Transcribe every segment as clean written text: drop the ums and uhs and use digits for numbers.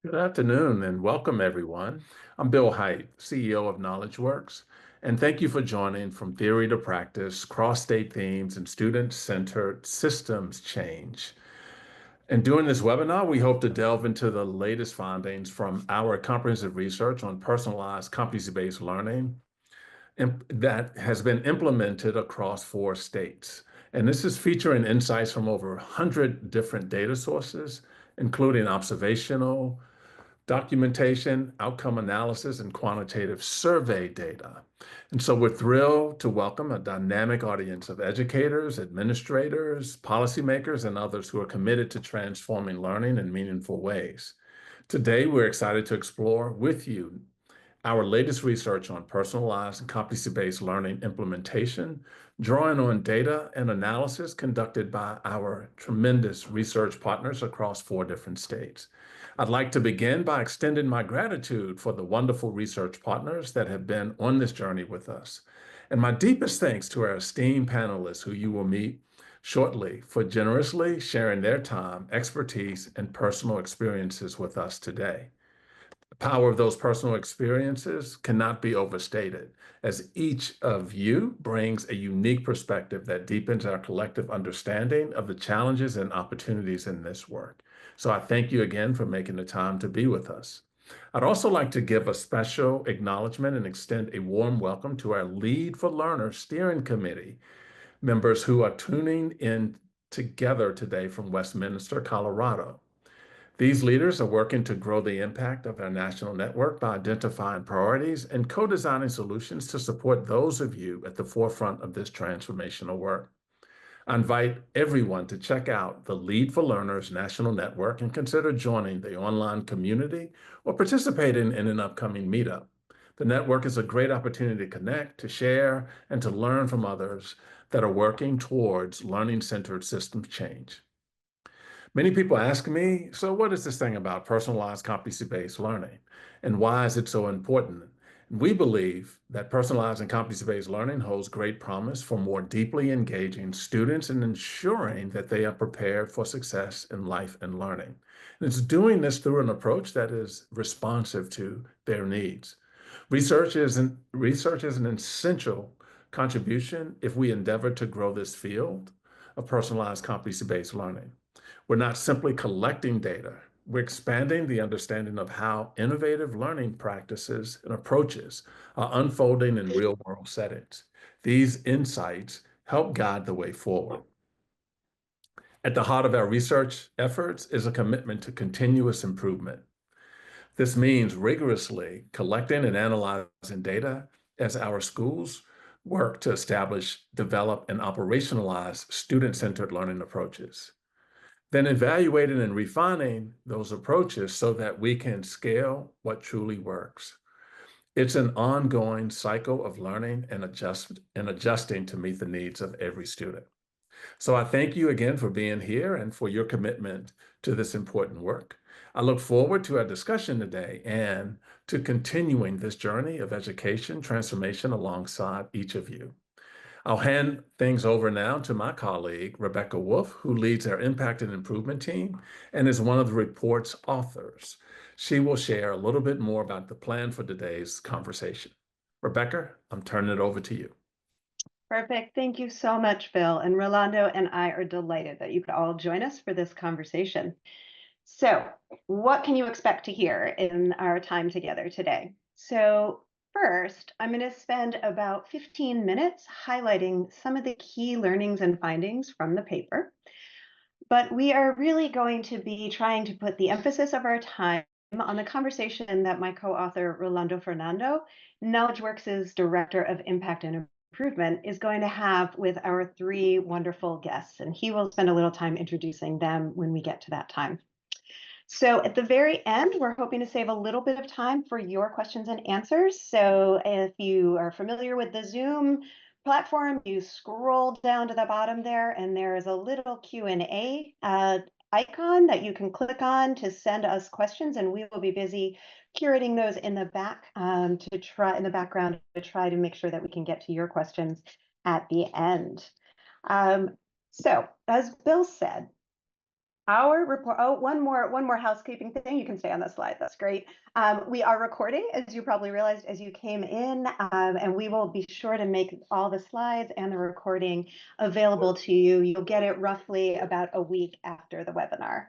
Good afternoon and welcome everyone. I'm Bill Hite, CEO of KnowledgeWorks, and thank you for joining From Theory to Practice, Cross-State Themes and Student-Centered Systems Change. And during this webinar, we hope to delve into the latest findings from our comprehensive research on personalized competency-based learning that has been implemented across 4 states. And this is featuring insights from over 100 different data sources, including observational, documentation, outcome analysis, and quantitative survey data. And so we're thrilled to welcome a dynamic audience of educators, administrators, policymakers, and others who are committed to transforming learning in meaningful ways. Today, we're excited to explore with you our latest research on personalized and competency-based learning implementation, drawing on data and analysis conducted by our tremendous research partners across 4 different states. I'd like to begin by extending my gratitude for the wonderful research partners that have been on this journey with us. And my deepest thanks to our esteemed panelists who you will meet shortly for generously sharing their time, expertise, and personal experiences with us today. The power of those personal experiences cannot be overstated, as each of you brings a unique perspective that deepens our collective understanding of the challenges and opportunities in this work. So I thank you again for making the time to be with us. I'd also like to give a special acknowledgement and extend a warm welcome to our Lead for Learner Steering Committee members who are tuning in together today from Westminster, Colorado. These leaders are working to grow the impact of our national network by identifying priorities and co-designing solutions to support those of you at the forefront of this transformational work. I invite everyone to check out the Lead for Learners National Network and consider joining the online community or participating in an upcoming meetup. The network is a great opportunity to connect, to share, and to learn from others that are working towards learning-centered systems change. Many people ask me, so what is this thing about personalized competency-based learning and why is it so important? And we believe that personalized and competency-based learning holds great promise for more deeply engaging students and ensuring that they are prepared for success in life and learning. And it's doing this through an approach that is responsive to their needs. Research is an essential contribution if we endeavor to grow this field of personalized competency-based learning. We're not simply collecting data, we're expanding the understanding of how innovative learning practices and approaches are unfolding in real-world settings. These insights help guide the way forward. At the heart of our research efforts is a commitment to continuous improvement. This means rigorously collecting and analyzing data as our schools work to establish, develop, and operationalize student-centered learning approaches. Then evaluating and refining those approaches so that we can scale what truly works. It's an ongoing cycle of learning and adjusting to meet the needs of every student. So I thank you again for being here and for your commitment to this important work. I look forward to our discussion today and to continuing this journey of education transformation alongside each of you. I'll hand things over now to my colleague, Rebecca Wolf, who leads our Impact and Improvement team and is one of the report's authors. She will share a little bit more about the plan for today's conversation. Rebecca, I'm turning it over to you. Perfect. Thank you so much, Bill. And Rolando and I are delighted that you could all join us for this conversation. So, what can you expect to hear in our time together today? So, first, I'm going to spend about 15 minutes highlighting some of the key learnings and findings from the paper. But we are really going to be trying to put the emphasis of our time on the conversation that my co-author, Rolando Fernando, KnowledgeWorks' Director of Impact and Improvement, is going to have with our 3 wonderful guests. And he will spend a little time introducing them when we get to that time. So at the very end, we're hoping to save a little bit of time for your questions and answers. So if you are familiar with the Zoom platform, you scroll down to the bottom there, and there is a little Q&A icon that you can click on to send us questions, and we will be busy curating those in the background to try to make sure that we can get to your questions at the end. So as Bill said, Our report, oh, one more housekeeping thing. You can stay on the slide. That's great. We are recording, as you probably realized as you came in, and we will be sure to make all the slides and the recording available to you. You'll get it roughly about a week after the webinar.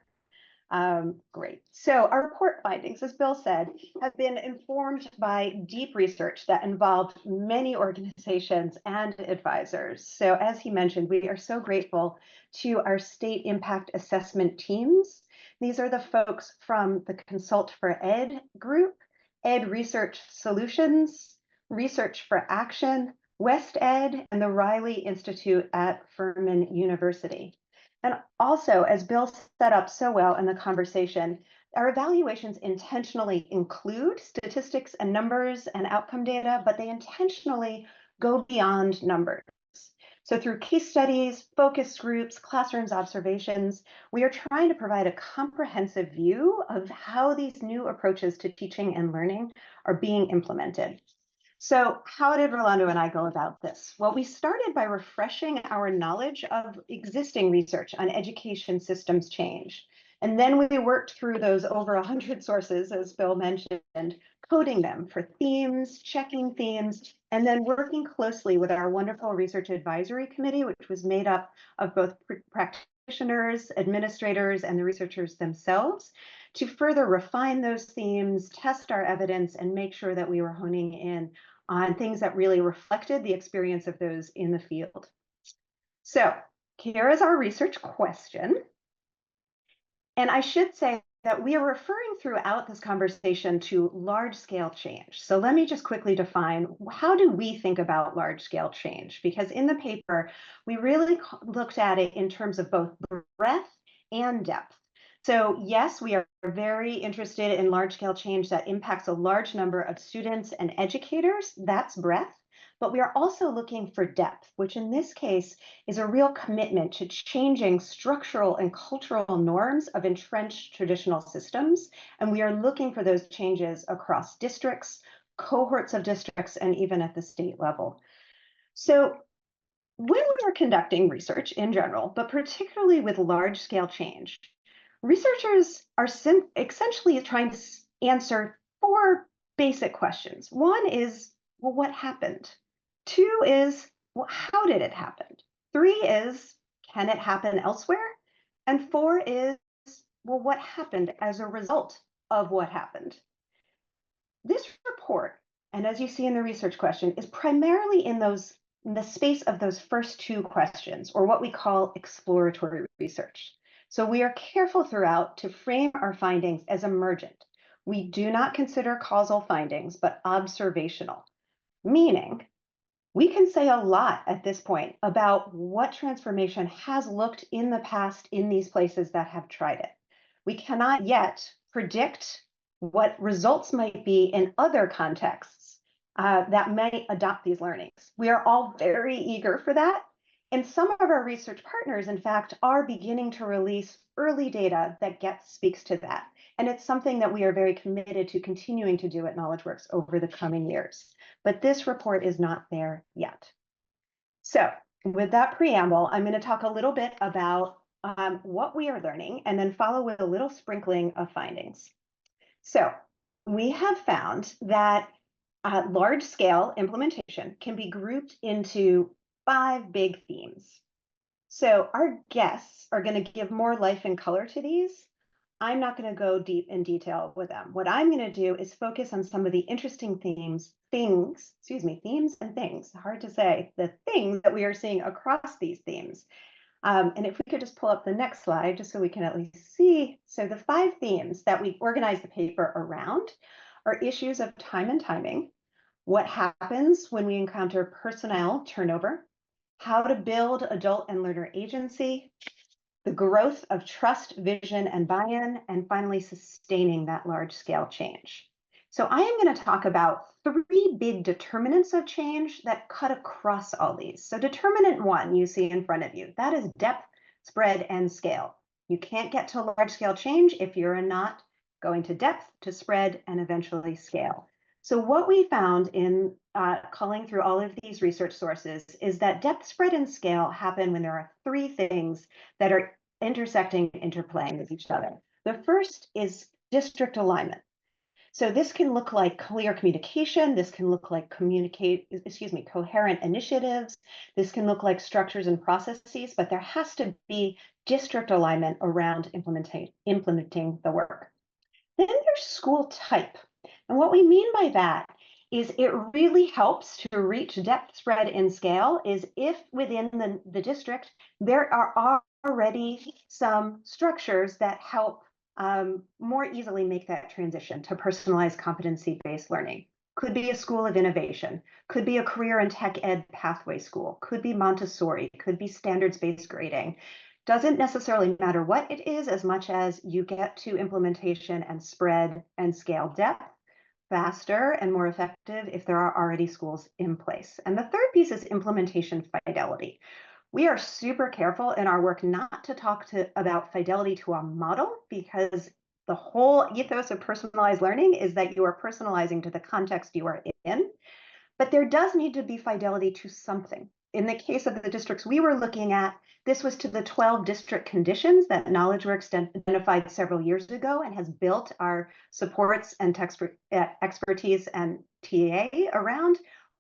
Great. So our report findings, as Bill said, have been informed by deep research that involved many organizations and advisors. So as he mentioned, we are so grateful to our state impact assessment teams. These are the folks from the Consult for Ed group, Ed Research Solutions, Research for Action, West Ed, and the Riley Institute at Furman University. And also, as Bill set up so well in the conversation, our evaluations intentionally include statistics and numbers and outcome data, but they intentionally go beyond numbers. So through case studies, focus groups, classrooms observations, we are trying to provide a comprehensive view of how these new approaches to teaching and learning are being implemented. So how did Rolando and I go about this? Well, we started by refreshing our knowledge of existing research on education systems change. And then we worked through those over 100 sources, as Bill mentioned, coding them for themes, checking themes, and then working closely with our wonderful research advisory committee, which was made up of both practitioners, administrators, and the researchers themselves, to further refine those themes, test our evidence, and make sure that we were honing in on things that really reflected the experience of those in the field. So here is our research question. And I should say that we are referring throughout this conversation to large-scale change. So let me just quickly define, how do we think about large-scale change? Because in the paper, we really looked at it in terms of both breadth and depth. So yes, we are very interested in large-scale change that impacts a large number of students and educators. That's breadth. But we are also looking for depth, which in this case is a real commitment to changing structural and cultural norms of entrenched traditional systems. And we are looking for those changes across districts, cohorts of districts, and even at the state level. So when we are conducting research in general, but particularly with large-scale change, researchers are essentially trying to answer four basic questions. One is, well, what happened? Two is, well, how did it happen? Three is, can it happen elsewhere? And four is, well, what happened as a result of what happened? This report, and as you see in the research question, is primarily in the space of those first two questions, or what we call exploratory research. So we are careful throughout to frame our findings as emergent. We do not consider causal findings, but observational, meaning we can say a lot at this point about what transformation has looked in the past in these places that have tried it. We cannot yet predict what results might be in other contexts that may adopt these learnings. We are all very eager for that. And some of our research partners, in fact, are beginning to release early data that speaks to that. And it's something that we are very committed to continuing to do at KnowledgeWorks over the coming years. But this report is not there yet. So with that preamble, I'm going to talk a little bit about what we are learning and then follow with a little sprinkling of findings. So we have found that large-scale implementation can be grouped into 5 big themes. So our guests are going to give more life and color to these. I'm not going to go deep in detail with them. What I'm going to do is focus on some of the interesting themes and things, hard to say, the things that we are seeing across these themes. And if we could just pull up the next slide, just so we can at least see. So the 5 themes that we organized the paper around are issues of time and timing, what happens when we encounter personnel turnover, how to build adult and learner agency, the growth of trust, vision, and buy-in, and finally sustaining that large-scale change. So I am going to talk about 3 big determinants of change that cut across all these. So determinant 1 you see in front of you, that is depth, spread, and scale. You can't get to large-scale change if you're not going to depth, to spread, and eventually scale. So what we found in culling through all of these research sources is that depth, spread, and scale happen when there are 3 things that are intersecting, interplaying with each other. The first is district alignment. So this can look like clear communication. This can look like coherent initiatives. This can look like structures and processes, but there has to be district alignment around implementing the work. Then there's school type. And what we mean by that is it really helps to reach depth, spread, and scale is if within the district, there are already some structures that help more easily make that transition to personalized competency-based learning. Could be a school of innovation, could be a career and tech ed pathway school, could be Montessori, could be standards-based grading. Doesn't necessarily matter what it is as much as you get to implementation and spread and scale depth faster and more effective if there are already schools in place. And the third piece is implementation fidelity. We are super careful in our work not to talk about fidelity to a model because the whole ethos of personalized learning is that you are personalizing to the context you are in. But there does need to be fidelity to something. In the case of the districts we were looking at, this was to the 12 district conditions that KnowledgeWorks identified several years ago and has built our supports and expertise and TA around.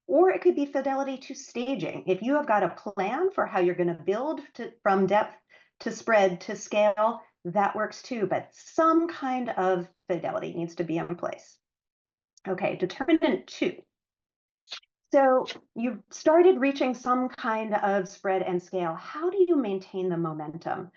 Or it could be fidelity to staging. If you have got a plan for how you're going to build from depth to spread to scale, that works too. But some kind of fidelity needs to be in place. Okay, determinant 2. So you've started reaching some kind of spread and scale. How do you maintain the momentum?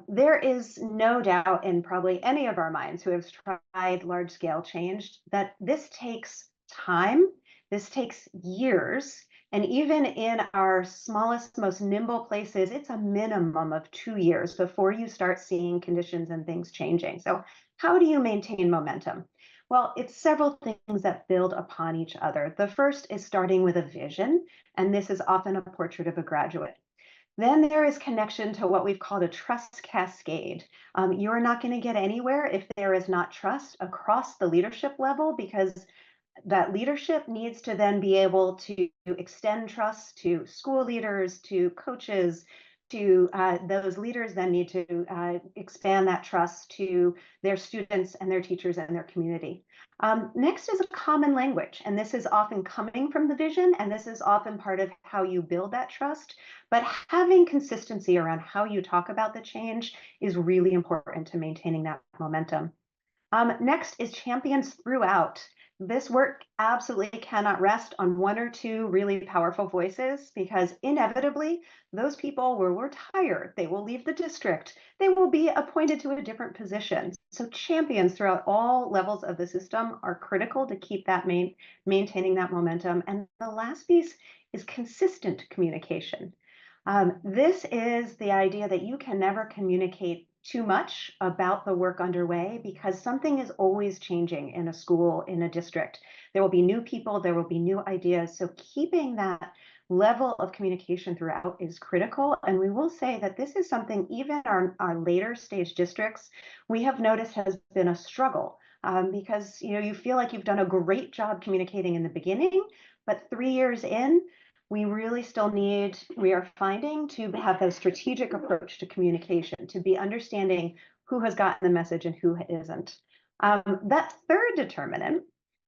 There is no doubt in probably any of our minds who have tried large scale change that this takes time, this takes years, and even in our smallest, most nimble places, it's a minimum of 2 years before you start seeing conditions and things changing. So how do you maintain momentum? Well, it's several things that build upon each other. The first is starting with a vision, and this is often a portrait of a graduate. Then there is connection to what we've called a trust cascade. You are not going to get anywhere if there is not trust across the leadership level because that leadership needs to then be able to extend trust to school leaders, to coaches, to those leaders then need to expand that trust to their students and their teachers and their community. Next is a common language, and this is often coming from the vision, and this is often part of how you build that trust, but having consistency around how you talk about the change is really important to maintaining that momentum. Next is champions throughout. This work absolutely cannot rest on one or two really powerful voices because inevitably those people will retire, they will leave the district, they will be appointed to a different position. So champions throughout all levels of the system are critical to keep that maintaining that momentum. And the last piece is consistent communication. This is the idea that you can never communicate too much about the work underway because something is always changing in a school, in a district. There will be new people, there will be new ideas. So keeping that level of communication throughout is critical. And we will say that this is something even our later stage districts, we have noticed has been a struggle because you feel like you've done a great job communicating in the beginning, but 3 years in, we really still need, we are finding to have a strategic approach to communication, to be understanding who has gotten the message and who isn't. That third determinant,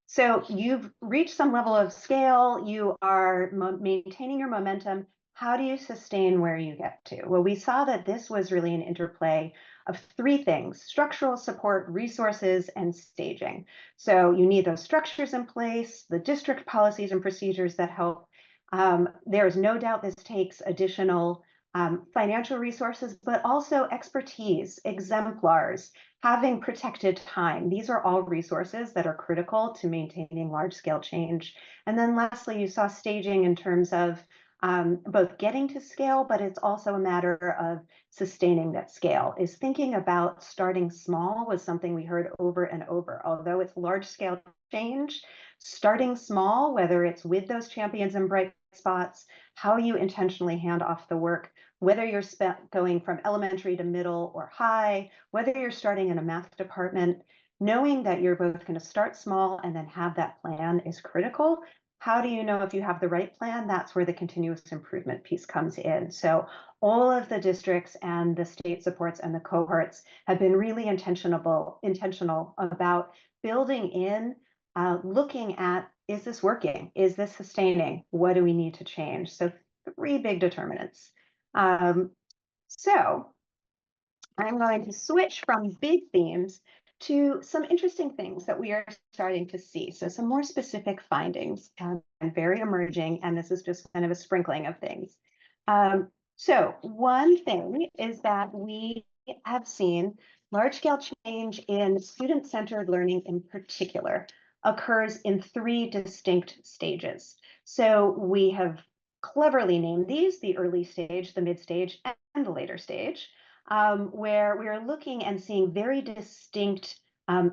so you've reached some level of scale, you are maintaining your momentum. How do you sustain where you get to? Well, we saw that this was really an interplay of 3 things: structural support, resources, and staging. So you need those structures in place, the district policies and procedures that help. There is no doubt this takes additional financial resources, but also expertise, exemplars, having protected time. These are all resources that are critical to maintaining large-scale change. And then lastly, you saw staging in terms of both getting to scale, but it's also a matter of sustaining that scale. Is thinking about starting small was something we heard over and over. Although it's large-scale change, starting small, whether it's with those champions and bright spots, how you intentionally hand off the work, whether you're going from elementary to middle or high, whether you're starting in a math department, knowing that you're both going to start small and then have that plan is critical. How do you know if you have the right plan? That's where the continuous improvement piece comes in. So all of the districts and the state supports and the cohorts have been really intentional about building in, looking at, is this working? Is this sustaining? What do we need to change? So three big determinants. So I'm going to switch from big themes to some interesting things that we are starting to see. So some more specific findings, and very emerging, and this is just kind of a sprinkling of things. So one thing is that we have seen large-scale change in student-centered learning in particular occurs in three distinct stages. So we have cleverly named these the early stage, the mid stage, and the later stage, where we are looking and seeing very distinct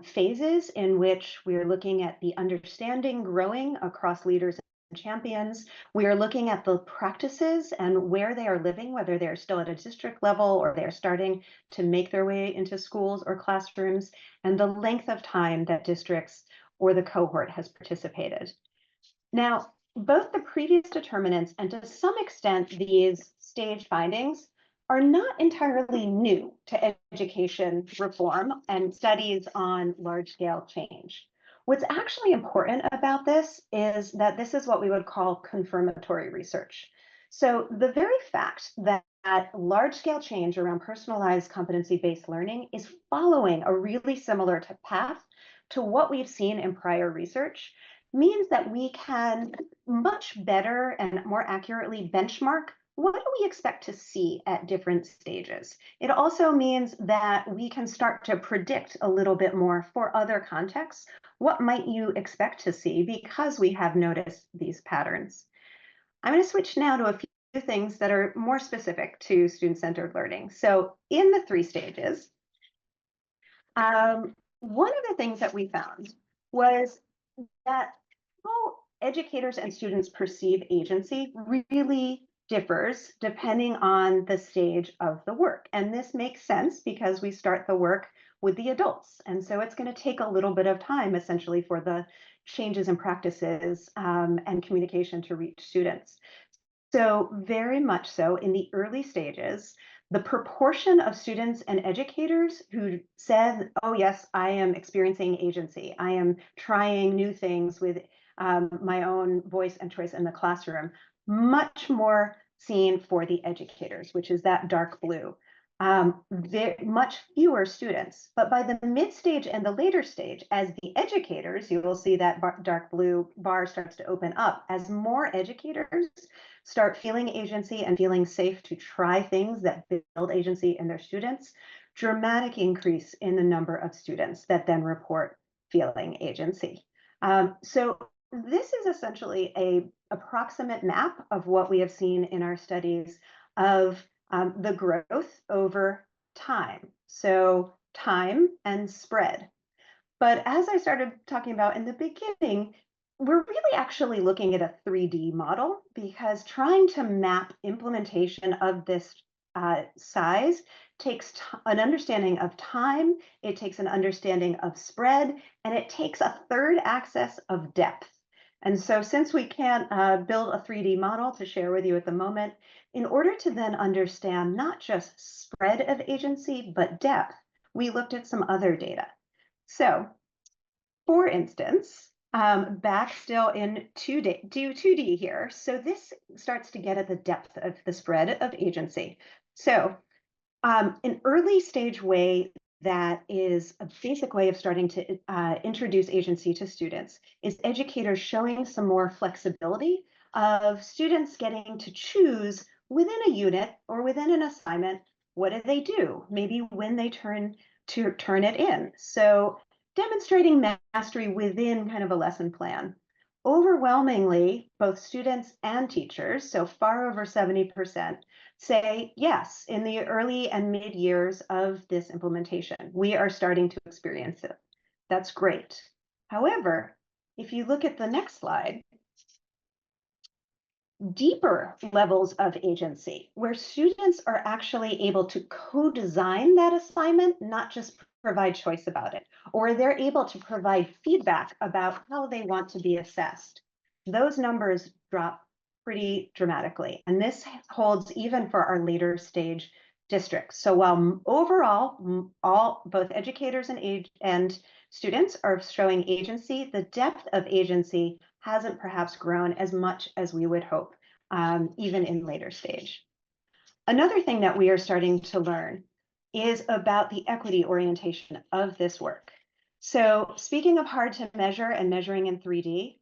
phases in which we are looking at the understanding growing across leaders and champions. We are looking at the practices and where they are living, whether they're still at a district level or they're starting to make their way into schools or classrooms, and the length of time that districts or the cohort has participated. Now, both the previous determinants and to some extent these stage findings are not entirely new to education reform and studies on large-scale change. What's actually important about this is that this is what we would call confirmatory research. So the very fact that large-scale change around personalized competency-based learning is following a really similar path to what we've seen in prior research means that we can much better and more accurately benchmark what do we expect to see at different stages. It also means that we can start to predict a little bit more for other contexts. What might you expect to see because we have noticed these patterns? I'm going to switch now to a few things that are more specific to student-centered learning. So in the three stages, one of the things that we found was that how educators and students perceive agency really differs depending on the stage of the work. And this makes sense because we start the work with the adults. And so it's going to take a little bit of time essentially for the changes in practices and communication to reach students. So very much so in the early stages, the proportion of students and educators who said, oh yes, I am experiencing agency. I am trying new things with my own voice and choice in the classroom, much more seen for the educators, which is that dark blue. Much fewer students, but by the mid stage and the later stage, as the educators, you will see that dark blue bar starts to open up. As more educators start feeling agency and feeling safe to try things that build agency in their students, dramatic increase in the number of students that then report feeling agency. So this is essentially a approximate map of what we have seen in our studies of the growth over time. So time and spread. But as I started talking about in the beginning, we're really actually looking at a 3D model because trying to map implementation of this size takes an understanding of time, it takes an understanding of spread, and it takes a third axis of depth. And so since we can't build a 3D model to share with you at the moment, in order to then understand not just spread of agency, but depth, we looked at some other data. So for instance, back still in 2D here. So this starts to get at the depth of the spread of agency. So an early stage way that is a basic way of starting to introduce agency to students is educators showing some more flexibility of students getting to choose within a unit or within an assignment, what do they do? Maybe when they turn it in. So demonstrating mastery within kind of a lesson plan. Overwhelmingly, both students and teachers, so far over 70%, say yes, in the early and mid years of this implementation, we are starting to experience it. That's great. However, if you look at the next slide, deeper levels of agency, where students are actually able to co-design that assignment, not just provide choice about it, or they're able to provide feedback about how they want to be assessed. those numbers drop pretty dramatically. And this holds even for our later stage districts. So while overall, both educators and students are showing agency, the depth of agency hasn't perhaps grown as much as we would hope, even in later stage. Another thing that we are starting to learn is about the equity orientation of this work. So speaking of hard to measure and measuring in 3D,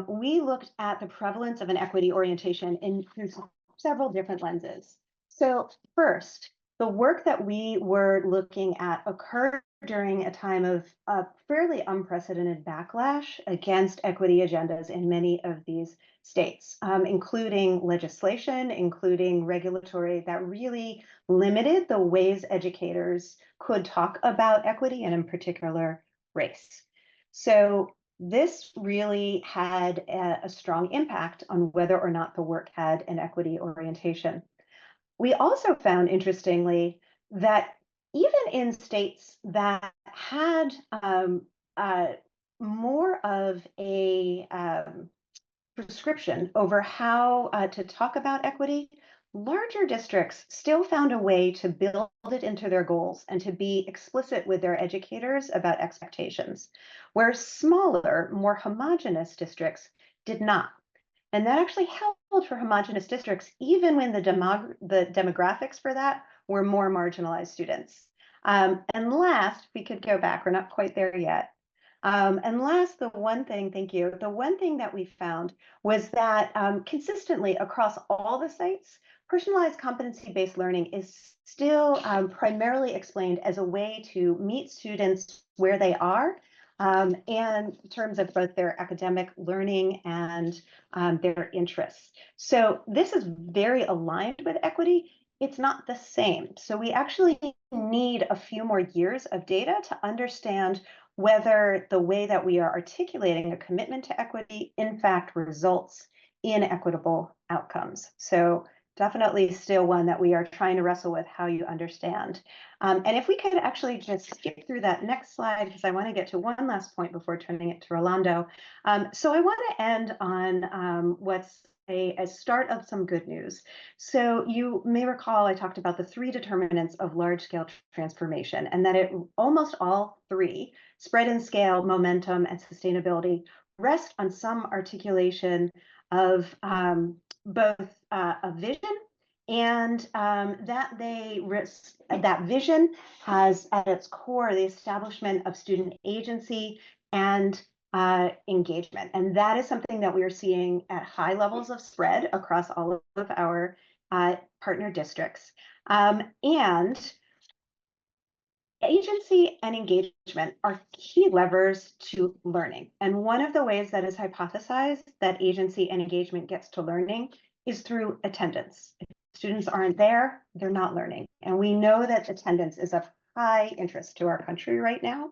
we looked at the prevalence of an equity orientation through several different lenses. So first, the work that we were looking at occurred during a time of a fairly unprecedented backlash against equity agendas in many of these states, including legislation, including regulatory that really limited the ways educators could talk about equity and in particular race. So this really had a strong impact on whether or not the work had an equity orientation. We also found, interestingly, that even in states that had more of a prescription over how to talk about equity, larger districts still found a way to build it into their goals and to be explicit with their educators about expectations, where smaller, more homogeneous districts did not. And that actually held for homogeneous districts, even when the demographics for that were more marginalized students. And last, we could go back, we're not quite there yet. And last, the one thing, thank you, the one thing that we found was that consistently across all the sites, personalized competency-based learning is still primarily explained as a way to meet students where they are, and in terms of both their academic learning and their interests. So this is very aligned with equity. It's not the same. So we actually need a few more years of data to understand whether the way that we are articulating a commitment to equity, in fact, results in equitable outcomes. So definitely still one that we are trying to wrestle with how you understand. And if we could actually just skip through that next slide, because I want to get to one last point before turning it to Rolando. So I want to end on what's a start of some good news. So you may recall I talked about the 3 determinants of large-scale transformation, and that almost all 3, spread and scale, momentum, and sustainability, rest on some articulation of both a vision and that vision has at its core the establishment of student agency and engagement. And that is something that we are seeing at high levels of spread across all of our partner districts. And agency and engagement are key levers to learning. And one of the ways that is hypothesized that agency and engagement gets to learning is through attendance. If students aren't there, they're not learning. And we know that attendance is of high interest to our country right now.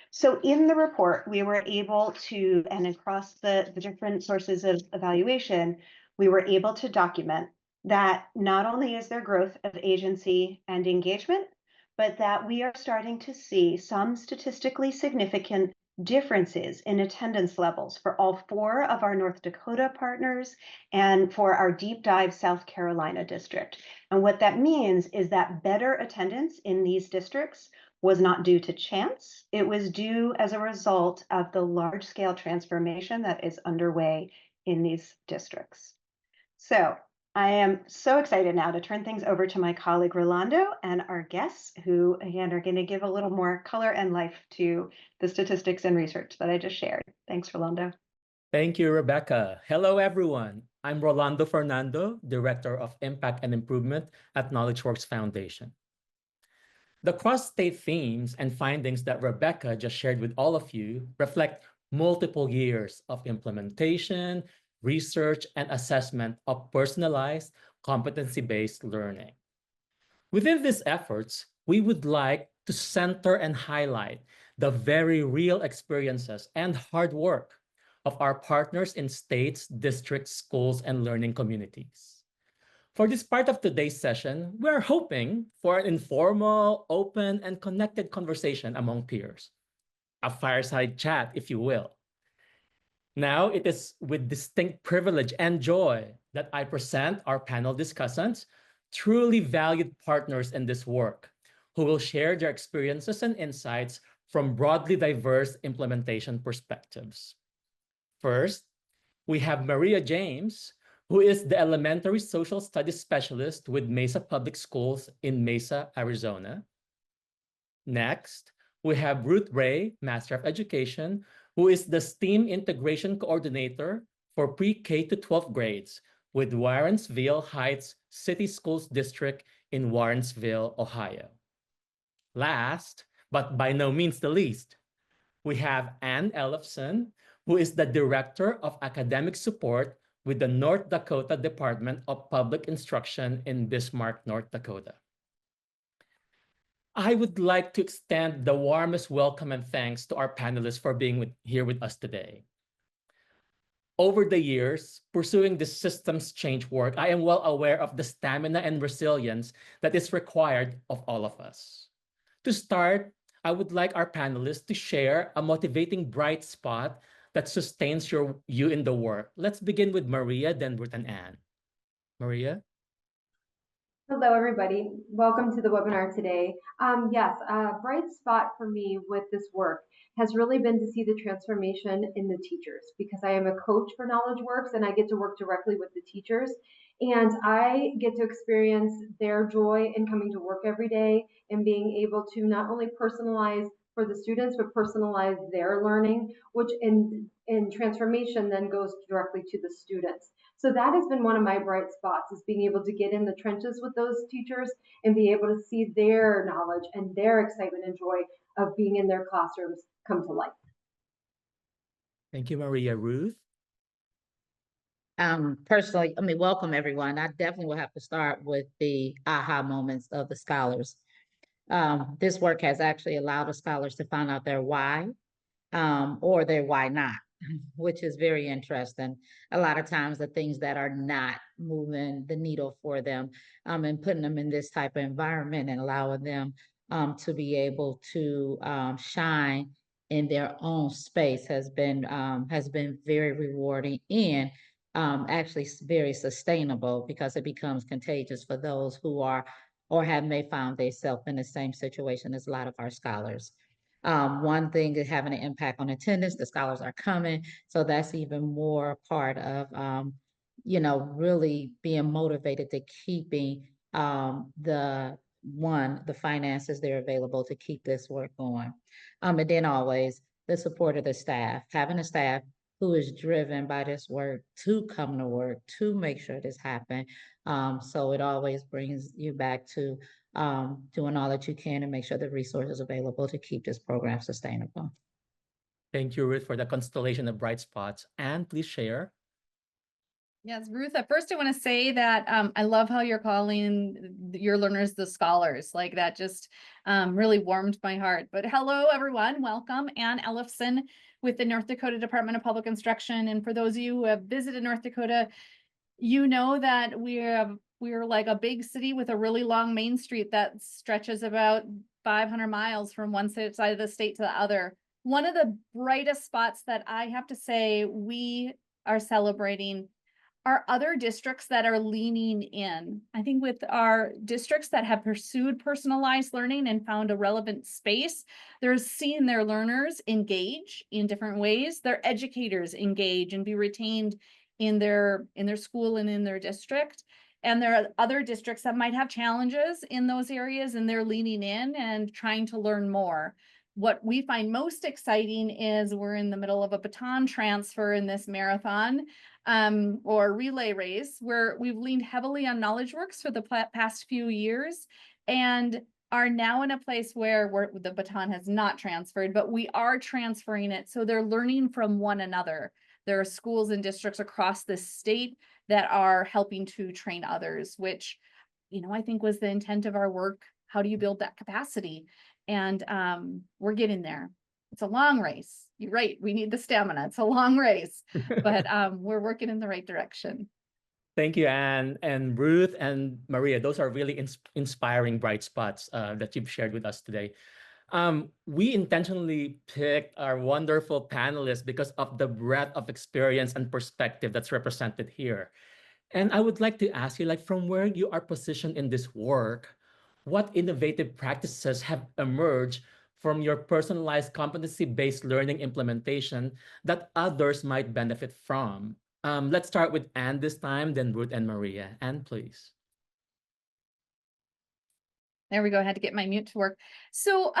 So in the report, we were able to, and across the different sources of evaluation, we were able to document that not only is there growth of agency and engagement, but that we are starting to see some statistically significant differences in attendance levels for all 4 of our North Dakota partners and for our deep dive South Carolina district. And what that means is that better attendance in these districts was not due to chance. It was due as a result of the large scale transformation that is underway in these districts. So I am so excited now to turn things over to my colleague Rolando and our guests, who again are going to give a little more color and life to the statistics and research that I just shared. Thanks, Rolando. Thank you, Rebecca. Hello, everyone. I'm Rolando Fernando, Director of Impact and Improvement at KnowledgeWorks Foundation. The cross-state themes and findings that Rebecca just shared with all of you reflect multiple years of implementation, research, and assessment of personalized, competency-based learning. Within these efforts, we would like to center and highlight the very real experiences and hard work of our partners in states, districts, schools, and learning communities. For this part of today's session, we're hoping for an informal, open, and connected conversation among peers, a fireside chat, if you will. Now it is with distinct privilege and joy that I present our panel discussants, truly valued partners in this work, who will share their experiences and insights from broadly diverse implementation perspectives. First, we have Maria James, who is the Elementary Social Studies Specialist with Mesa Public Schools in Mesa, Arizona. Next, we have Ruth Ray, Master of Education, who is the STEAM Integration Coordinator for pre-K to 12th grades with Warrensville Heights City Schools District in Warrensville, Ohio. Last, but by no means the least, we have Ann Ellefson, who is the Director of Academic Support with the North Dakota Department of Public Instruction in Bismarck, North Dakota. I would like to extend the warmest welcome and thanks to our panelists for being here with us today. Over the years, pursuing this systems change work, I am well aware of the stamina and resilience that is required of all of us. To start, I would like our panelists to share a motivating bright spot that sustains you in the work. Let's begin with Maria, then Ruth and Ann. Maria? Hello, everybody. Welcome to the webinar today. Yes, a bright spot for me with this work has really been to see the transformation in the teachers, because I am a coach for KnowledgeWorks and I get to work directly with the teachers. And I get to experience their joy in coming to work every day and being able to not only personalize for the students, but personalize their learning, which in transformation then goes directly to the students. So that has been one of my bright spots, is being able to get in the trenches with those teachers and be able to see their knowledge and their excitement and joy of being in their classrooms come to life. Thank you, Maria. Ruth? Personally, welcome everyone. I definitely will have to start with the aha moments of the scholars. This work has actually allowed the scholars to find out their why, or their why not, which is very interesting. A lot of times the things that are not moving the needle for them, and putting them in this type of environment and allowing them to be able to shine in their own space has been very rewarding and actually very sustainable, because it becomes contagious for those who are or have may found themselves in the same situation as a lot of our scholars. One thing is having an impact on attendance. The scholars are coming, so that's even more part of really being motivated to keeping the finances there available to keep this work going. And then always the support of the staff, having a staff who is driven by this work to come to work, to make sure this happens. So it always brings you back to doing all that you can to make sure the resources available to keep this program sustainable. Thank you, Ruth, for the constellation of bright spots. Ann, please share. Yes, Ruth, at first I want to say that I love how you're calling your learners the scholars. Like, that just really warmed my heart. But hello, everyone. Welcome. Ann Ellefson with the North Dakota Department of Public Instruction. And for those of you who have visited North Dakota, you know that we're like a big city with a really long main street that stretches about 500 miles from one side of the state to the other. One of the brightest spots that I have to say we are celebrating are other districts that are leaning in. I think with our districts that have pursued personalized learning and found a relevant space, they're seeing their learners engage in different ways, their educators engage and be retained in their school and in their district. And there are other districts that might have challenges in those areas, and they're leaning in and trying to learn more. What we find most exciting is we're in the middle of a baton transfer in this marathon or relay race, where we've leaned heavily on KnowledgeWorks for the past few years and are now in a place where the baton has not transferred, but we are transferring it. So they're learning from one another. There are schools and districts across the state that are helping to train others, which, I think was the intent of our work. How do you build that capacity? And we're getting there. It's a long race. You're right. We need the stamina. It's a long race, but we're working in the right direction. Thank you, Ann and Ruth and Maria. Those are really inspiring bright spots that you've shared with us today. We intentionally picked our wonderful panelists because of the breadth of experience and perspective that's represented here. And I would like to ask you, like, from where you are positioned in this work, what innovative practices have emerged from your personalized competency-based learning implementation that others might benefit from? Let's start with Anne this time, then Ruth and Maria. Anne, please. There we go. I had to get my mute to work. So,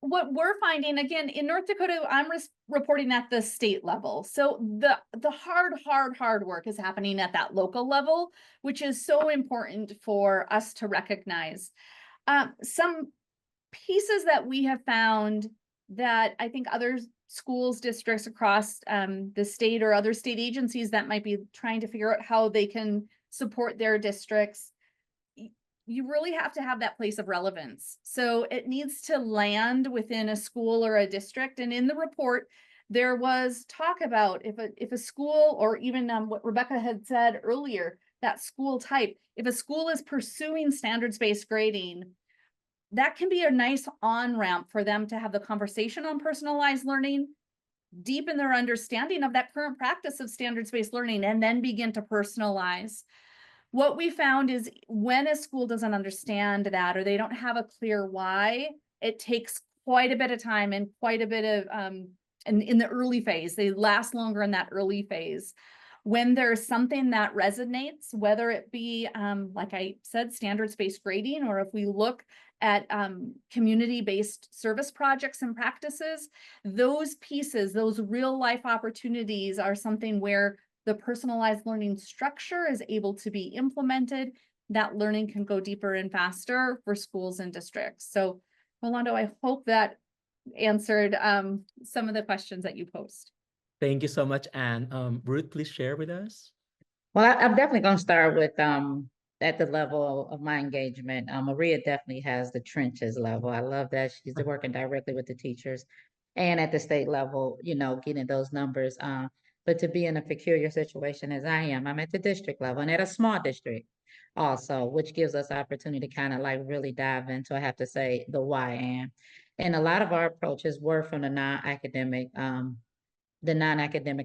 what we're finding again in North Dakota, I'm reporting at the state level. So the hard work is happening at that local level, which is so important for us to recognize. Some pieces that we have found that I think other schools, districts across the state or other state agencies that might be trying to figure out how they can support their districts, you really have to have that place of relevance. So it needs to land within a school or a district. And in the report, there was talk about if a school, or even what Rebecca had said earlier, that school type, if a school is pursuing standards-based grading, that can be a nice on-ramp for them to have the conversation on personalized learning, deepen their understanding of that current practice of standards-based learning, and then begin to personalize. What we found is when a school doesn't understand that, or they don't have a clear why, it takes quite a bit of time and quite a bit of, in the early phase, they last longer in that early phase. When there's something that resonates, whether it be, like I said, standards-based grading, or if we look at community-based service projects and practices, those pieces, those real life opportunities are something where the personalized learning structure is able to be implemented, that learning can go deeper and faster for schools and districts. So, Rolando, I hope that answered some of the questions that you posed. Thank you so much, Anne. Ruth, please share with us. Well, I'm definitely going to start with at the level of my engagement. Maria definitely has the trenches level. I love that she's working directly with the teachers, and at the state level, you know, getting those numbers. But to be in a peculiar situation as I am, I'm at the district level and at a small district also, which gives us opportunity to kind of like really dive into, I have to say, the why and a lot of our approaches were from the non-academic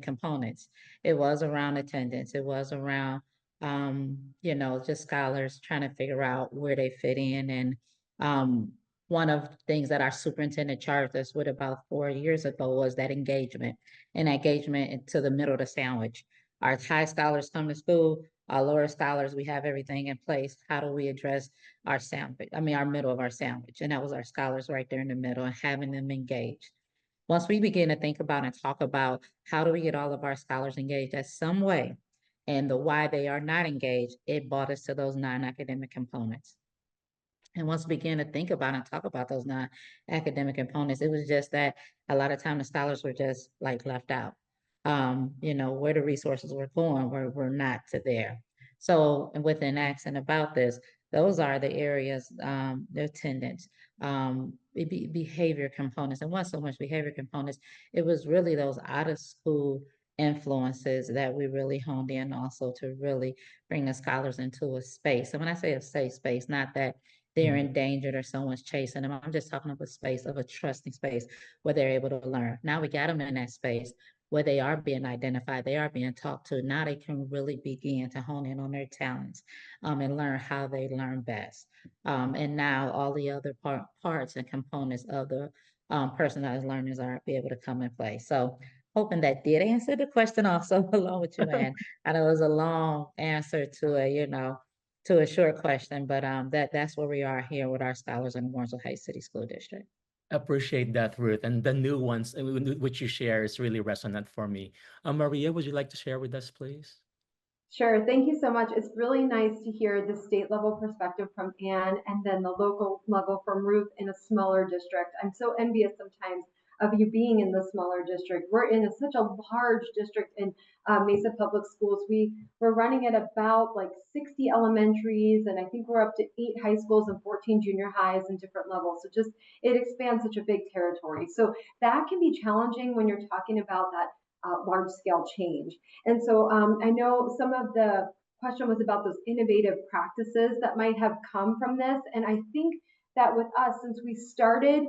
components. It was around attendance. It was around, you know, just scholars trying to figure out where they fit in. And one of the things that our superintendent charged us with about 4 years ago was that engagement into the middle of the sandwich. Our high scholars come to school, our lower scholars, we have everything in place. How do we address our sandwich? I mean, our middle of our sandwich. And that was our scholars right there in the middle and having them engaged. Once we begin to think about and talk about how do we get all of our scholars engaged at some way and the why they are not engaged, it brought us to those non-academic components. And once we began to think about and talk about those non-academic components, it was just that a lot of time the scholars were just like left out. You know, where the resources were going were not to there. So within accent about this, those are the areas, the attendance, behavior components, and not so much behavior components, it was really those out of school influences that we really honed in also to really bring the scholars into a space. And when I say a safe space, not that they're endangered or someone's chasing them. I'm just talking about a space of a trusting space where they're able to learn. Now we got them in that space where they are being identified, they are being talked to. Now they can really begin to hone in on their talents and learn how they learn best. And now all the other parts and components of the personalized learners are be able to come in play. So hoping that did answer the question also along with you, Ann. I know it was a long answer to a, you know, to a short question, but that's where we are here with our scholars in the Warrensville Heights City School District. Appreciate that, Ruth. And the new ones which you share is really resonant for me. Maria, would you like to share with us, please? Sure. Thank you so much. It's really nice to hear the state level perspective from Anne and then the local level from Ruth in a smaller district. I'm so envious sometimes of you being in the smaller district. We're in such a large district in Mesa Public Schools. We're running at about like 60 elementaries, and I think we're up to 8 high schools and 14 junior highs in different levels. So just it expands such a big territory. So that can be challenging when you're talking about that large scale change. And so I know some of the question was about those innovative practices that might have come from this. And I think that with us, since we started,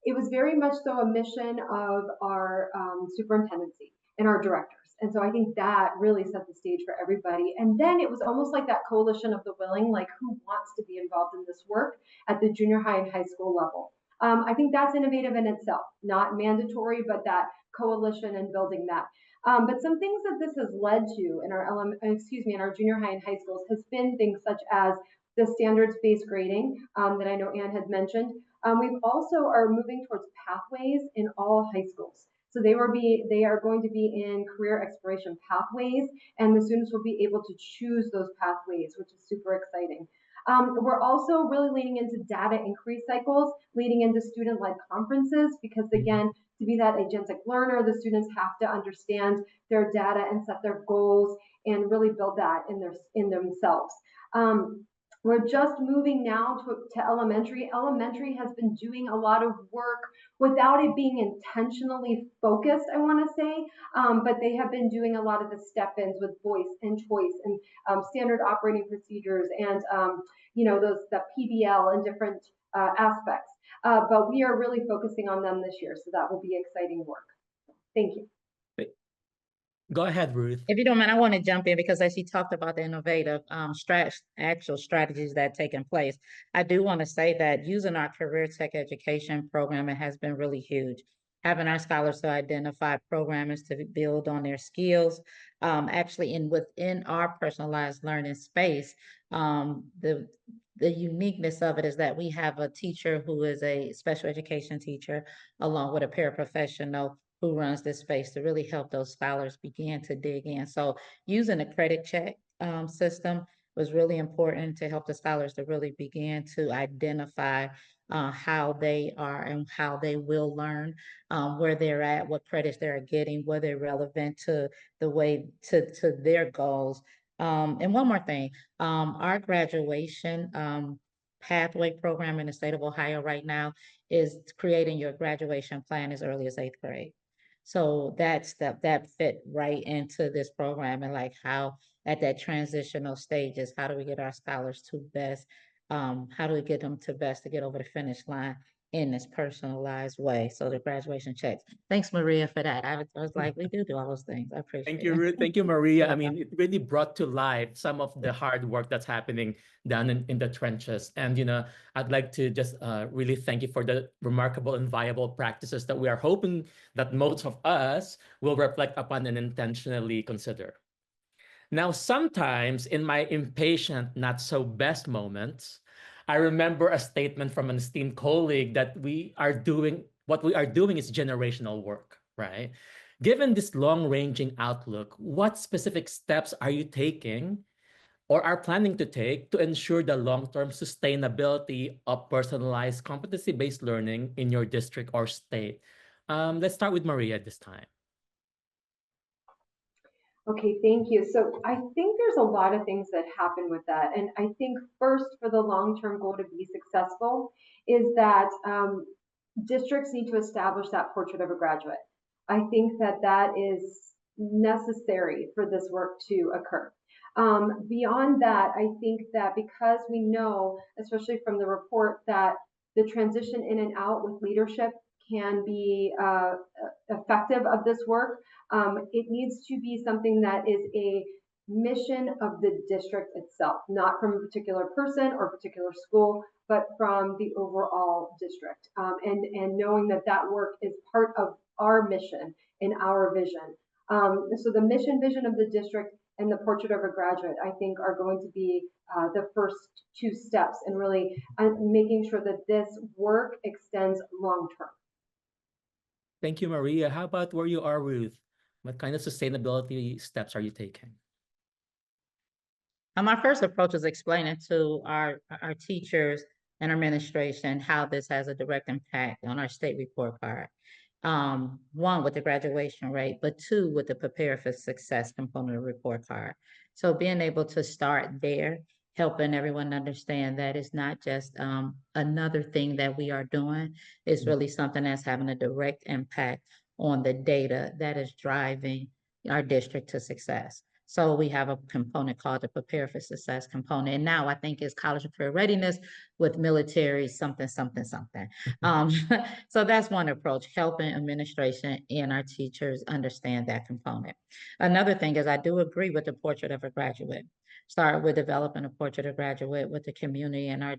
it was very much so a mission of our superintendency and our directors. And so I think that really set the stage for everybody. And then it was almost like that coalition of the willing, like who wants to be involved in this work at the junior high and high school level. I think that's innovative in itself, not mandatory, but that coalition and building that. But some things that this has led to in our in our junior high and high schools has been things such as the standards-based grading that I know Anne had mentioned. We also are moving towards pathways in all high schools. So they are going to be in career exploration pathways, and the students will be able to choose those pathways, which is super exciting. We're also really leaning into data increase cycles, leading into student-led conferences, because again, to be that agentic learner, the students have to understand their data and set their goals and really build that in themselves. We're just moving now to elementary. Elementary has been doing a lot of work without it being intentionally focused, I want to say, but they have been doing a lot of the step-ins with voice and choice and standard operating procedures and the PBL and different aspects. But we are really focusing on them this year, so that will be exciting work. Thank you. Go ahead, Ruth. If you don't mind, I want to jump in because as you talked about the innovative actual strategies that have taken place, I do want to say that using our career tech education program, it has been really huge. Having our scholars to identify programmers to build on their skills, actually within our personalized learning space, the uniqueness of it is that we have a teacher who is a special education teacher along with a paraprofessional who runs this space to really help those scholars begin to dig in. So using a credit check system was really important to help the scholars to really begin to identify how they are and how they will learn, where they're at, what credits they're getting, whether they're relevant to the way to their goals. And one more thing, our graduation pathway program in the state of Ohio right now is creating your graduation plan as early as 8th grade. So that fit right into this program and like how at that transitional stages, how do we get our scholars to best, how do we get them to best to get over the finish line in this personalized way? So the graduation checks. Thanks, Maria, for that. I was like, we do all those things. I appreciate it. Thank you, Ruth. Thank you, Maria. I mean, it really brought to life some of the hard work that's happening down in the trenches. And, I'd like to just really thank you for the remarkable and viable practices that we are hoping that most of us will reflect upon and intentionally consider. Now, sometimes in my impatient, not so best moments, I remember a statement from an esteemed colleague that what we are doing is generational work, right? Given this long-ranging outlook, what specific steps are you taking or are planning to take to ensure the long-term sustainability of personalized competency-based learning in your district or state? Let's start with Maria this time. Okay, thank you. So I think there's a lot of things that happen with that. And I think first for the long-term goal to be successful is that districts need to establish that portrait of a graduate. I think that is necessary for this work to occur. Beyond that, I think that because we know, especially from the report, that the transition in and out with leadership can be effective of this work, it needs to be something that is a mission of the district itself, not from a particular person or particular school, but from the overall district. And knowing that work is part of our mission and our vision. So the mission vision of the district and the portrait of a graduate, I think, are going to be the first two steps in really making sure that this work extends long term. Thank you, Maria. How about where you are, Ruth? What kind of sustainability steps are you taking? My first approach is explaining to our teachers and administration how this has a direct impact on our state report card. One, with the graduation rate, but two, with the prepare for success component of the report card. So being able to start there, helping everyone understand that it's not just another thing that we are doing, it's really something that's having a direct impact on the data that is driving our district to success. So we have a component called the Prepare for Success component. And now I think it's college and career readiness with military something, something, something. So that's one approach, helping administration and our teachers understand that component. Another thing is I do agree with the portrait of a graduate. Start with developing a portrait of graduate with the community, and our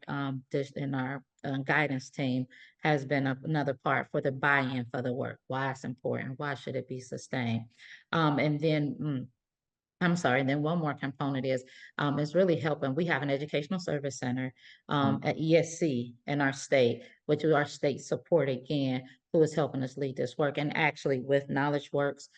guidance team has been another part for the buy-in for the work. Why it's important, why should it be sustained? And then then one more component is really helping. We have an educational service center at ESC in our state, which is our state support again, who is helping us lead this work. And actually with KnowledgeWorks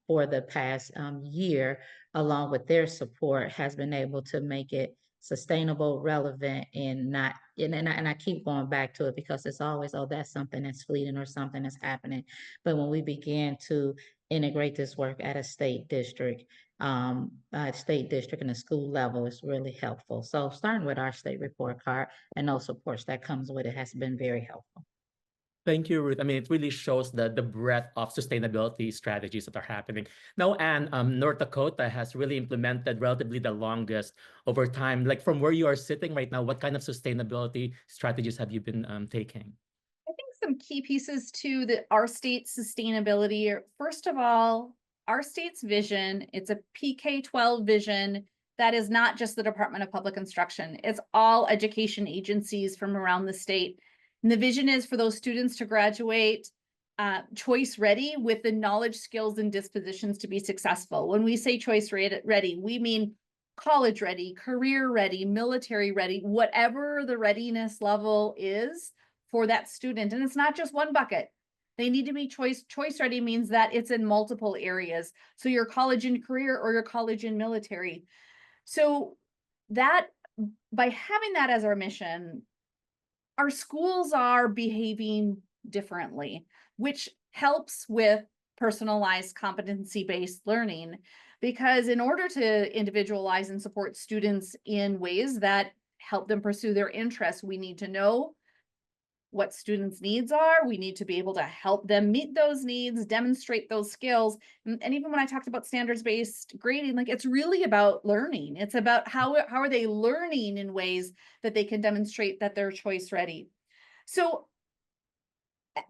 for the past year, along with their support, has been able to make it sustainable, relevant, and not, and I keep going back to it because it's always, oh, that's something that's fleeting or something that's happening. But when we began to integrate this work at a state district and the school level is really helpful. So starting with our state report card and those supports that comes with it has been very helpful. Thank you, Ruth. I mean, it really shows the breadth of sustainability strategies that are happening. Now, Anne, North Dakota has really implemented relatively the longest over time. Like from where you are sitting right now, what kind of sustainability strategies have you been taking? I think some key pieces to our state's sustainability are, first of all, our state's vision. It's a PK-12 vision that is not just the Department of Public Instruction. It's all education agencies from around the state. And the vision is for those students to graduate choice ready with the knowledge, skills, and dispositions to be successful. When we say choice ready, we mean college ready, career ready, military ready, whatever the readiness level is for that student. And it's not just one bucket. They need to be choice ready means that it's in multiple areas. So your college and career or your college and military. So that by having that as our mission, our schools are behaving differently, which helps with personalized competency-based learning, because in order to individualize and support students in ways that help them pursue their interests, we need to know what students' needs are. We need to be able to help them meet those needs, demonstrate those skills. And even when I talked about standards-based grading, like it's really about learning. It's about how are they learning in ways that they can demonstrate that they're choice ready. So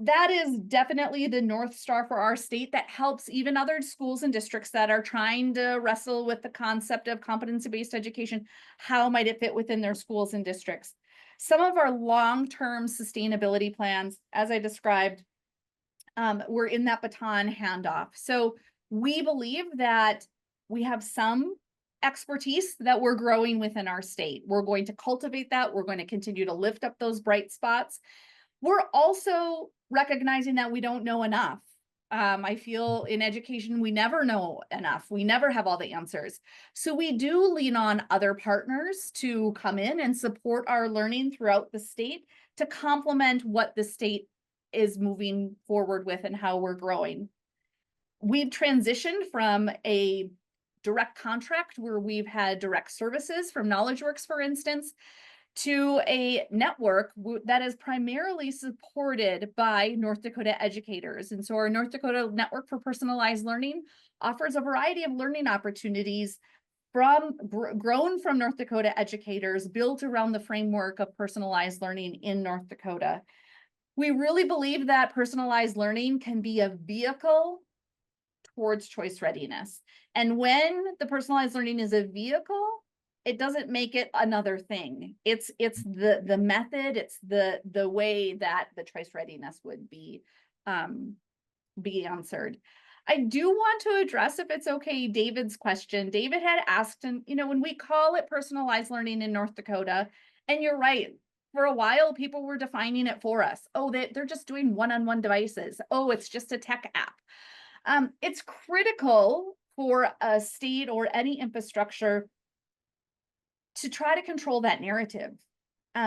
that is definitely the North Star for our state that helps even other schools and districts that are trying to wrestle with the concept of competency-based education. How might it fit within their schools and districts? Some of our long-term sustainability plans, as I described, we're in that baton handoff. So we believe that we have some expertise that we're growing within our state. We're going to cultivate that. We're going to continue to lift up those bright spots. We're also recognizing that we don't know enough. I feel in education, we never know enough. We never have all the answers. So we do lean on other partners to come in and support our learning throughout the state to complement what the state is moving forward with and how we're growing. We've transitioned from a direct contract where we've had direct services from KnowledgeWorks, for instance, to a network that is primarily supported by North Dakota educators. And so our North Dakota Network for Personalized Learning offers a variety of learning opportunities grown from North Dakota educators, built around the framework of personalized learning in North Dakota. We really believe that personalized learning can be a vehicle towards choice readiness. And when the personalized learning is a vehicle, it doesn't make it another thing. It's the method, it's the way that the choice readiness would be answered. I do want to address, if it's okay, David's question. David had asked, and when we call it personalized learning in North Dakota, and you're right, for a while people were defining it for us. Oh, they're just doing one-on-one devices. Oh, it's just a tech app. It's critical for a state or any infrastructure to try to control that narrative.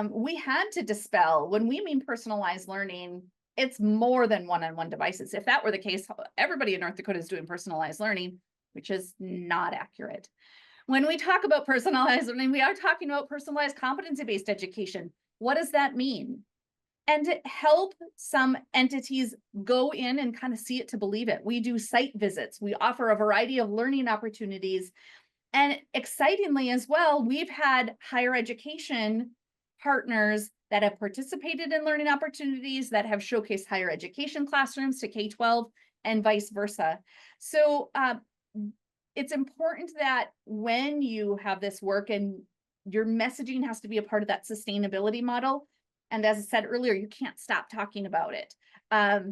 We had to dispel, when we mean personalized learning, it's more than one-on-one devices. If that were the case, everybody in North Dakota is doing personalized learning, which is not accurate. When we talk about personalized learning, we are talking about personalized competency-based education. What does that mean? and to help some entities go in and kind of see it to believe it. We do site visits. We offer a variety of learning opportunities. And excitingly as well, we've had higher education partners that have participated in learning opportunities that have showcased higher education classrooms to K-12 and vice versa. So it's important that when you have this work and your messaging has to be a part of that sustainability model. And as I said earlier, you can't stop talking about it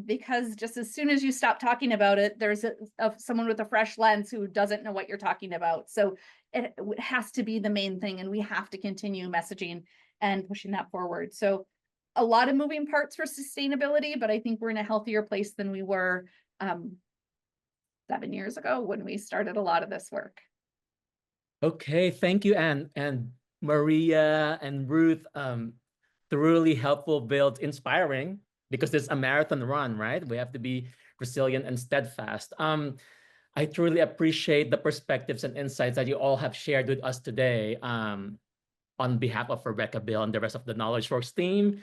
because just as soon as you stop talking about it, there's someone with a fresh lens who doesn't know what you're talking about. So it has to be the main thing, and we have to continue messaging and pushing that forward. So a lot of moving parts for sustainability, but I think we're in a healthier place than we were 7 years ago when we started a lot of this work. Okay, thank you, Anne and Maria and Ruth. Truly helpful builds, inspiring, because it's a marathon run, right? We have to be resilient and steadfast. I truly appreciate the perspectives and insights that you all have shared with us today. On behalf of Rebecca, Bill, and the rest of the KnowledgeWorks team,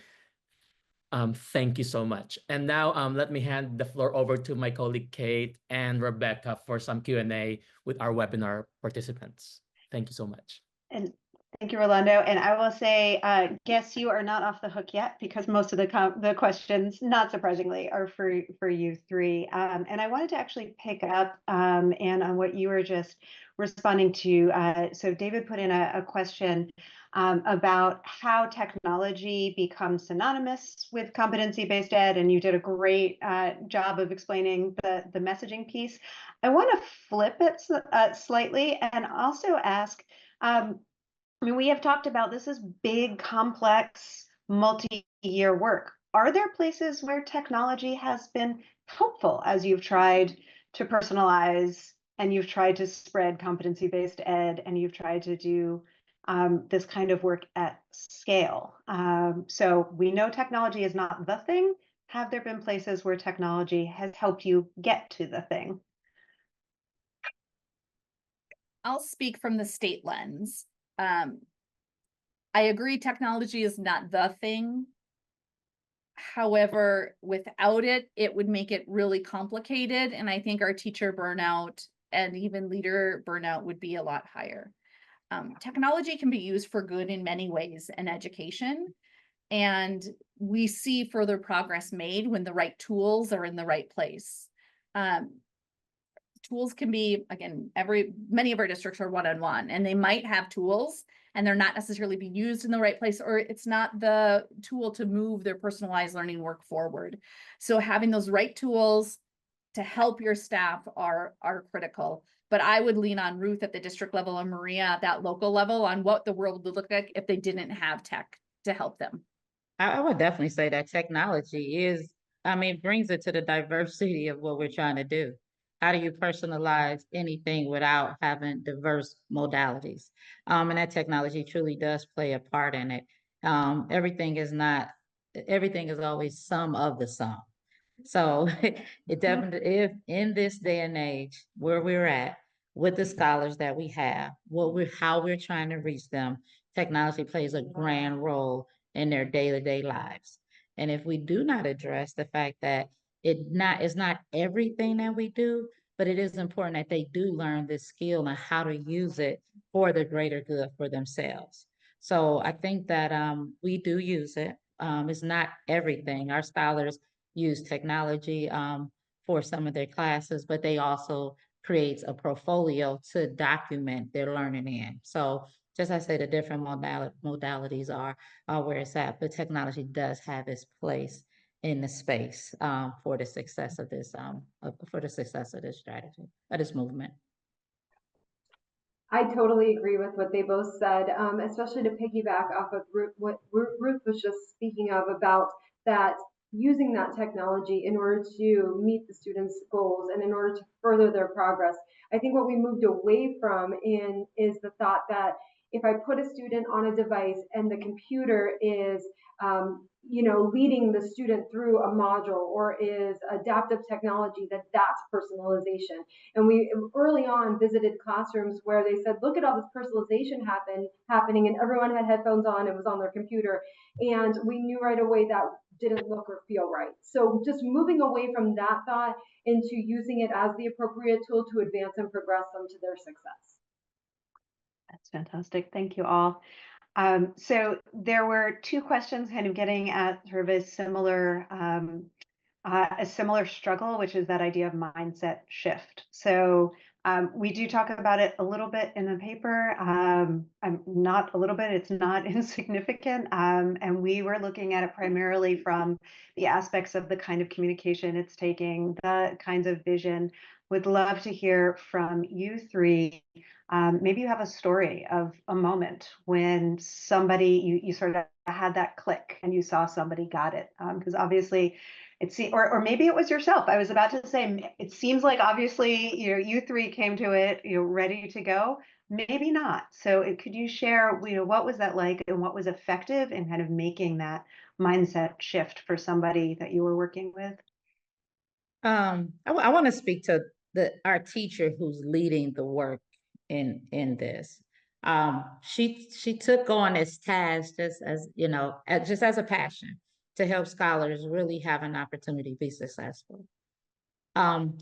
thank you so much. And now let me hand the floor over to my colleague Kate and Rebecca for some Q&A with our webinar participants. Thank you so much. And thank you, Rolando. And I will say, guess you are not off the hook yet, because most of the questions, not surprisingly, are for you three. And I wanted to actually pick up, Anne, on what you were just responding to. So David put in a question about how technology becomes synonymous with competency-based ed, and you did a great job of explaining the messaging piece. I want to flip it slightly and also ask, I mean, we have talked about this is big, complex, multi-year work. Are there places where technology has been helpful as you've tried to personalize and you've tried to spread competency-based ed and you've tried to do this kind of work at scale? So we know technology is not the thing. Have there been places where technology has helped you get to the thing? I'll speak from the state lens. I agree, technology is not the thing. However, without it, it would make it really complicated. And I think our teacher burnout and even leader burnout would be a lot higher. Technology can be used for good in many ways in education. And we see further progress made when the right tools are in the right place. Tools can be, again, many of our districts are one-on-one, and they might have tools and they're not necessarily being used in the right place, or it's not the tool to move their personalized learning work forward. So having those right tools to help your staff are critical. But I would lean on Ruth at the district level and Maria at that local level on what the world would look like if they didn't have tech to help them. I would definitely say that technology is, brings it to the diversity of what we're trying to do. How do you personalize anything without having diverse modalities? And that technology truly does play a part in it. Everything is always some of the sum. So it definitely, if in this day and age where we're at with the scholars that we have, how we're trying to reach them, technology plays a grand role in their day-to-day lives. And if we do not address the fact that it's not everything that we do, but it is important that they do learn this skill and how to use it for the greater good for themselves. So I think that we do use it. It's not everything. Our scholars use technology for some of their classes, but they also create a portfolio to document their learning in. So just as I say, the different modalities are where it's at, but technology does have its place in the space for the success of this strategy, of this movement. I totally agree with what they both said, especially to piggyback off of what Ruth was just speaking of about that using that technology in order to meet the students' goals and in order to further their progress. I think what we moved away from is the thought that if I put a student on a device and the computer is leading the student through a module or is adaptive technology, that's personalization. And we early on visited classrooms where they said, look at all this personalization happening, and everyone had headphones on, it was on their computer. And we knew right away that didn't look or feel right. So just moving away from that thought into using it as the appropriate tool to advance and progress them to their success. That's fantastic. Thank you all. So there were two questions kind of getting at sort of a similar struggle, which is that idea of mindset shift. So we do talk about it a little bit in the paper. Not a little bit, it's not insignificant. And we were looking at it primarily from the aspects of the kind of communication it's taking, the kinds of vision. Would love to hear from you three. Maybe you have a story of a moment when somebody, you sort of had that click and you saw somebody got it. Because obviously, or maybe it was yourself. I was about to say, it seems like obviously, you three came to it, ready to go. Maybe not. So could you share, what was that like and what was effective in kind of making that mindset shift for somebody that you were working with? I want to speak to our teacher who's leading the work in this. She took on this task just as, just as a passion to help scholars really have an opportunity to be successful.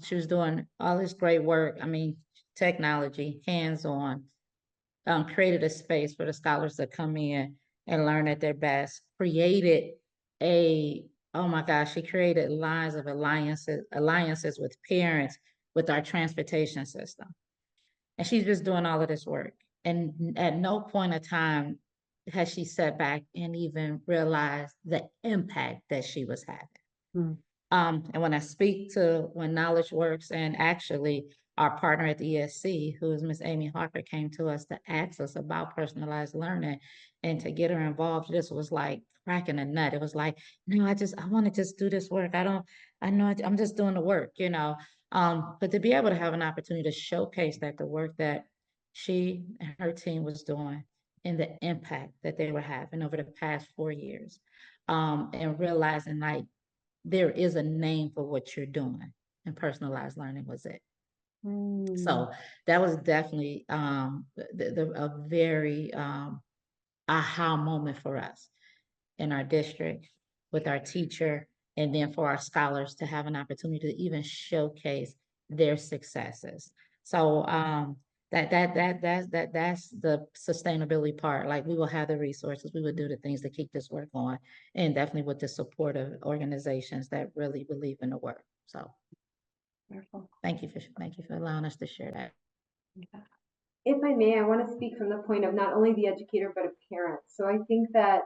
She was doing all this great work. I mean, technology, hands-on, created a space for the scholars to come in and learn at their best, created oh my gosh, she created lines of alliances with parents, with our transportation system. And she's just doing all of this work. And at no point of time has she sat back and even realized the impact that she was having. Mm. And when I speak to KnowledgeWorks, and actually our partner at the ESC, who is Miss Amy Harper, came to us to ask us about personalized learning and to get her involved, this was like cracking a nut. It was like, no, I want to just do this work. I know I'm just doing the work, but to be able to have an opportunity to showcase that the work that she and her team was doing and the impact that they were having over the past 4 years, and realizing like, there is a name for what you're doing, and personalized learning was it. So that was definitely a very aha moment for us in our district, with our teacher, and then for our scholars to have an opportunity to even showcase their successes. So that's the sustainability part. Like, we will have the resources, we would do the things to keep this work going, and definitely with the support of organizations that really believe in the work. So Wonderful. thank you for allowing us to share that. Yeah. If I may, I want to speak from the point of not only the educator, but a parent. So I think that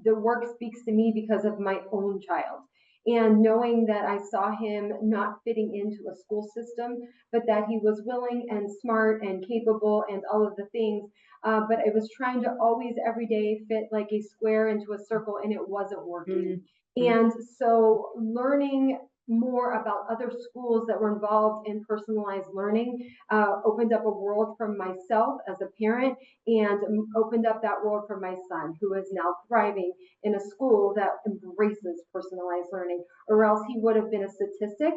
the work speaks to me because of my own child. And knowing that I saw him not fitting into a school system, but that he was willing and smart and capable and all of the things, but I was trying to always every day fit like a square into a circle, and it wasn't working. And so learning more about other schools that were involved in personalized learning opened up a world for myself as a parent, and opened up that world for my son, who is now thriving in a school that embraces personalized learning, or else he would have been a statistic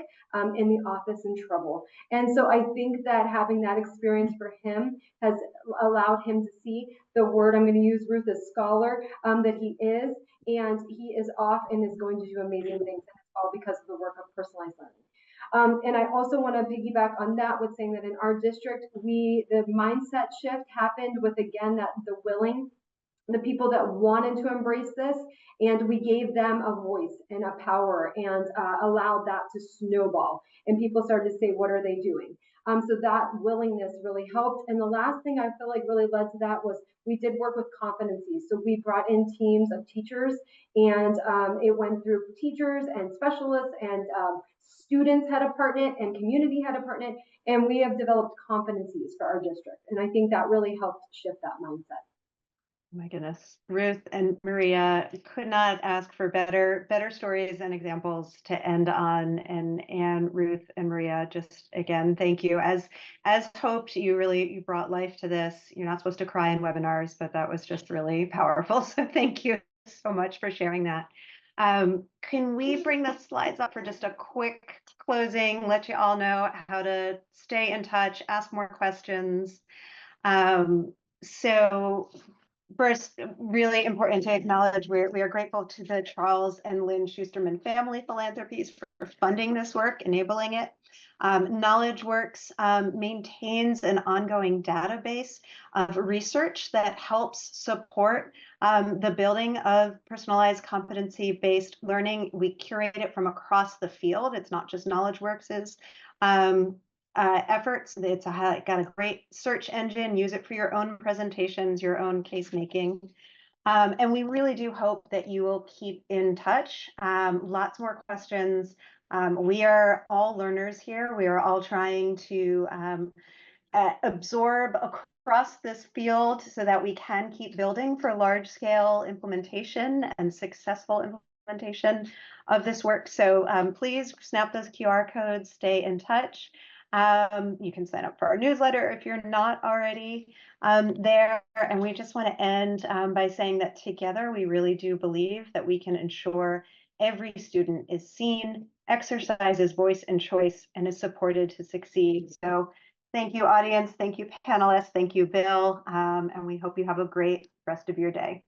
in the office in trouble. And so I think that having that experience for him has allowed him to see the word, I'm going to use, Ruth, as scholar, that he is, and he is off and is going to do amazing things, and it's all because of the work of personalized learning. And I also want to piggyback on that with saying that in our district, the mindset shift happened with, again, that the people that wanted to embrace this, and we gave them a voice and a power, and allowed that to snowball. And people started to say, what are they doing? So that willingness really helped. And the last thing I feel like really led to that was we did work with competencies. So we brought in teams of teachers, and it went through teachers and specialists, and students had a part in it, and community had a part in it. And we have developed competencies for our district. And I think that really helped shift that mindset. My goodness, Ruth and Maria, could not ask for better stories and examples to end on. And Ruth and Maria, just again, thank you. As hoped, you brought life to this. You're not supposed to cry in webinars, but that was just really powerful. So thank you so much for sharing that. Can we bring the slides up for just a quick closing? Let you all know how to stay in touch, ask more questions. So First, really important to acknowledge we are grateful to the Charles and Lynn Schusterman Family Philanthropies for funding this work, enabling it. KnowledgeWorks maintains an ongoing database of research that helps support the building of personalized competency-based learning. We curate it from across the field. It's not just KnowledgeWorks's efforts. It's got a great search engine. Use it for your own presentations, your own case making. And we really do hope that you will keep in touch. Lots more questions. We are all learners here. We are all trying to absorb across this field so that we can keep building for large scale implementation and successful implementation of this work. So please snap those QR codes, stay in touch. You can sign up for our newsletter if you're not already there. And we just want to end by saying that together we really do believe that we can ensure every student is seen, exercises voice and choice, and is supported to succeed. So thank you, audience. Thank you, panelists. Thank you, Bill. And we hope you have a great rest of your day.